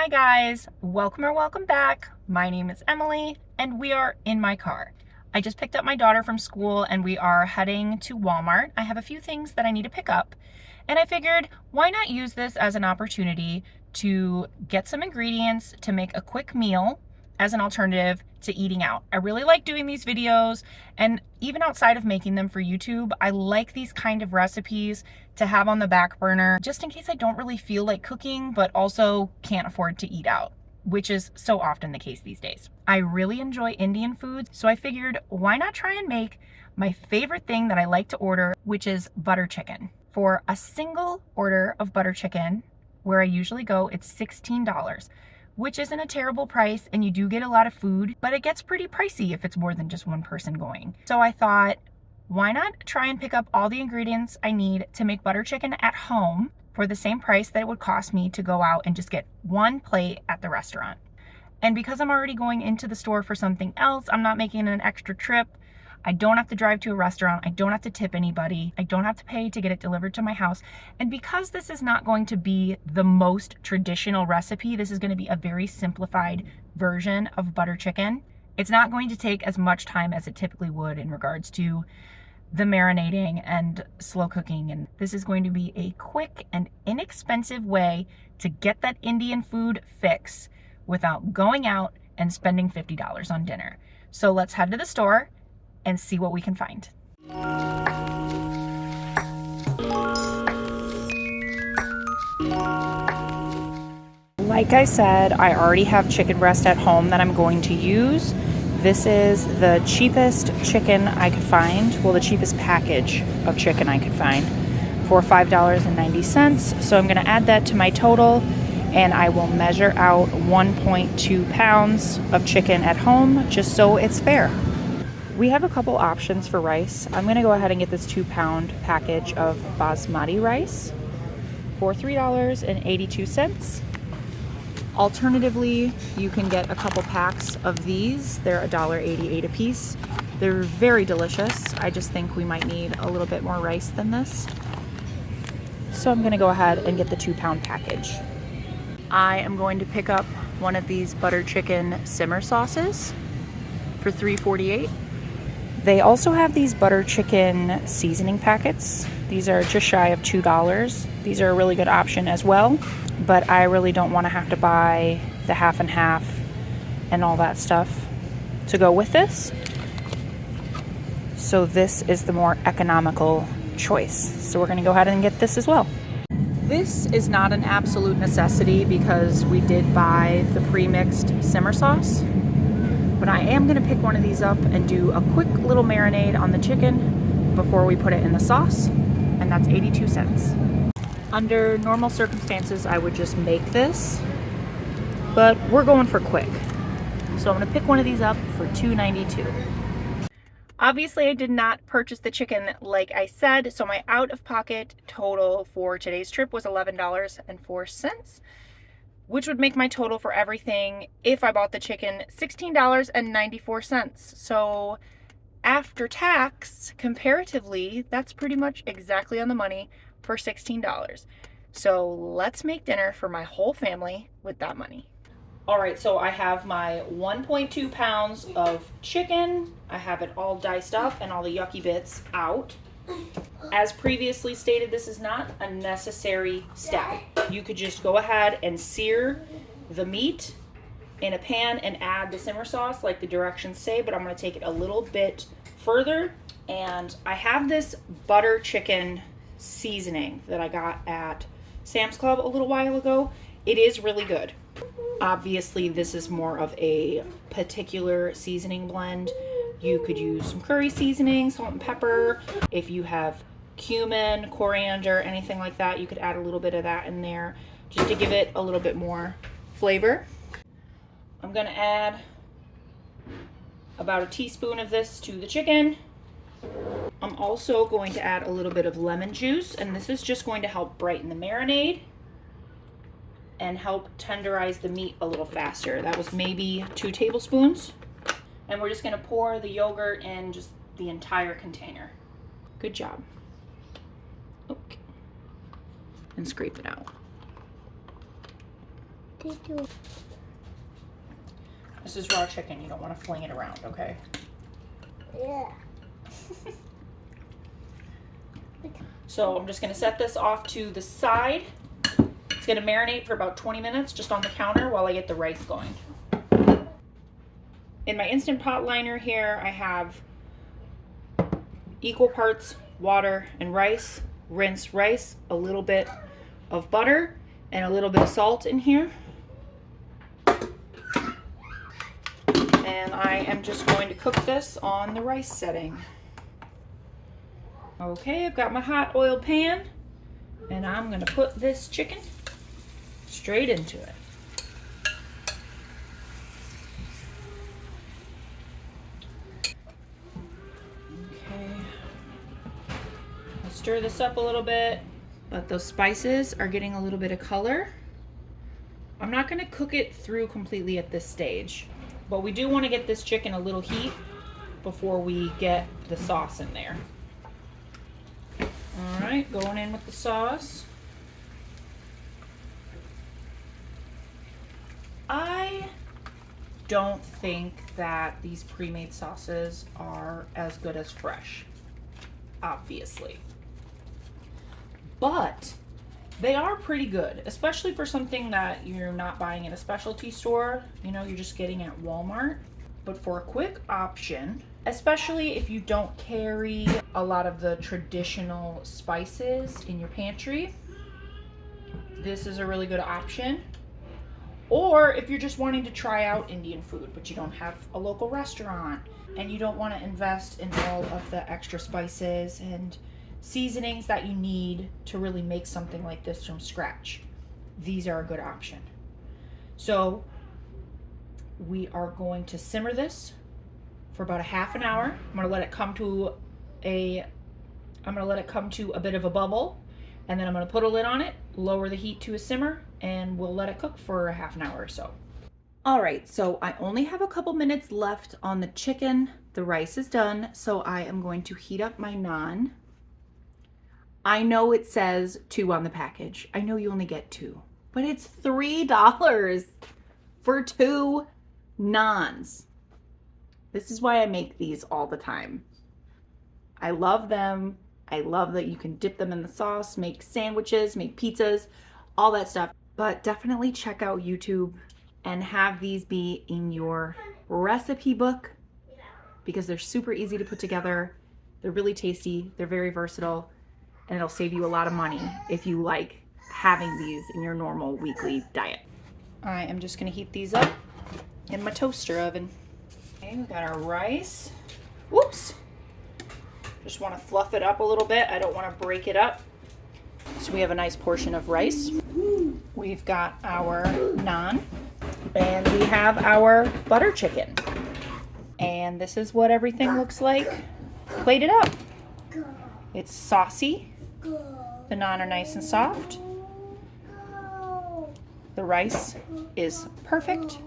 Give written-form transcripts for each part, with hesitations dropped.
Hi guys, welcome or welcome back. My name is Emily and we are in my car. I just picked up my daughter from school and we are heading to Walmart. I have a few things that I need to pick up and I figured why not use this as an opportunity to get some ingredients to make a quick meal as an alternative to eating out. I really like doing these videos, and even outside of making them for YouTube, I like these kind of recipes to have on the back burner just in case I don't really feel like cooking but also can't afford to eat out, which is so often the case these days. I really enjoy Indian food, so I figured why not try and make my favorite thing that I like to order, which is butter chicken. For a single order of butter chicken, where I usually go, it's $16, which isn't a terrible price, and you do get a lot of food, but it gets pretty pricey if it's more than just one person going. So I thought, why not try and pick up all the ingredients I need to make butter chicken at home for the same price that it would cost me to go out and just get one plate at the restaurant. And because I'm already going into the store for something else, I'm not making an extra trip. I don't have to drive to a restaurant. I don't have to tip anybody. I don't have to pay to get it delivered to my house. And because this is not going to be the most traditional recipe, this is going to be a very simplified version of butter chicken. It's not going to take as much time as it typically would in regards to the marinating and slow cooking. And this is going to be a quick and inexpensive way to get that Indian food fix without going out and spending $50 on dinner. So let's head to the store and see what we can find. Like I said, I already have chicken breast at home that I'm going to use. This is the cheapest chicken I could find, well, the cheapest package of chicken I could find for $5.90. So I'm gonna add that to my total, and I will measure out 1.2 pounds of chicken at home just so it's fair. We have a couple options for rice. I'm gonna go ahead and get this 2-pound package of basmati rice for $3.82. Alternatively, you can get a couple packs of these. They're $1.88 a piece. They're very delicious. I just think we might need a little bit more rice than this. So I'm gonna go ahead and get the 2-pound package. I am going to pick up one of these butter chicken simmer sauces for $3.48. They also have these butter chicken seasoning packets. These are just shy of $2. These are a really good option as well, but I really don't want to have to buy the half and half and all that stuff to go with this. So this is the more economical choice. So we're going to go ahead and get this as well. This is not an absolute necessity because we did buy the pre-mixed simmer sauce. But I am going to pick one of these up and do a quick little marinade on the chicken before we put it in the sauce, and that's 82 cents. Under normal circumstances, I would just make this, but we're going for quick. So I'm going to pick one of these up for $2.92. Obviously, I did not purchase the chicken like I said, so my out-of-pocket total for today's trip was $11.04. which would make my total for everything, if I bought the chicken, $16.94. So after tax, comparatively, that's pretty much exactly on the money for $16. So let's make dinner for my whole family with that money. All right, so I have my 1.2 pounds of chicken. I have it all diced up and all the yucky bits out. As previously stated, this is not a necessary step. You could just go ahead and sear the meat in a pan and add the simmer sauce like the directions say, but I'm going to take it a little bit further. And I have this butter chicken seasoning that I got at Sam's Club a little while ago. It is really good. Obviously, this is more of a particular seasoning blend. You could use some curry seasoning, salt and pepper. If you have cumin, coriander, anything like that, you could add a little bit of that in there just to give it a little bit more flavor. I'm gonna add about a teaspoon of this to the chicken. I'm also going to add a little bit of lemon juice, and this is just going to help brighten the marinade and help tenderize the meat a little faster. That was maybe 2 tablespoons. And we're just gonna pour the yogurt in just the entire container. Good job. Okay. And scrape it out. This is raw chicken. You don't want to fling it around, okay? Yeah. So I'm just going to set this off to the side. It's going to marinate for about 20 minutes just on the counter while I get the rice going. In my Instant Pot liner here, I have equal parts water and rice. Rinse rice, a little bit of butter, and a little bit of salt in here. And I am just going to cook this on the rice setting. Okay, I've got my hot oil pan, and I'm going to put this chicken straight into it. Okay. I'll stir this up a little bit, but those spices are getting a little bit of color. I'm not going to cook it through completely at this stage, but we do want to get this chicken a little heat before we get the sauce in there. All right, going in with the sauce. I don't think that these pre-made sauces are as good as fresh, obviously. But they are pretty good, especially for something that you're not buying in a specialty store, you know, you're just getting at Walmart. But for a quick option, especially if you don't carry a lot of the traditional spices in your pantry, this is a really good option. Or if you're just wanting to try out Indian food, but you don't have a local restaurant and you don't want to invest in all of the extra spices and seasonings that you need to really make something like this from scratch, these are a good option. So we are going to simmer this for about a half an hour. I'm going to let it come to a bit of a bubble, and then I'm going to put a lid on it, lower the heat to a simmer, and we'll let it cook for a half an hour or so. All right, so I only have a couple minutes left on the chicken. The rice is done, so I am going to heat up my naan. I know it says 2 on the package. I know you only get 2, but it's $3 for 2 naans. This is why I make these all the time. I love them. I love that you can dip them in the sauce, make sandwiches, make pizzas, all that stuff. But definitely check out YouTube and have these be in your recipe book because they're super easy to put together. They're really tasty. They're very versatile, and it'll save you a lot of money if you like having these in your normal weekly diet. I am just going to heat these up in my toaster oven. Okay, we got our rice. Whoops. Just want to fluff it up a little bit. I don't want to break it up. So we have a nice portion of rice. We've got our naan, and we have our butter chicken. And this is what everything looks like plated up. It's saucy. The naan are nice and soft. The rice is perfect.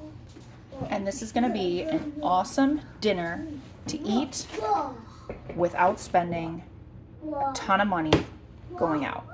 And this is going to be an awesome dinner to eat without spending a ton of money going out.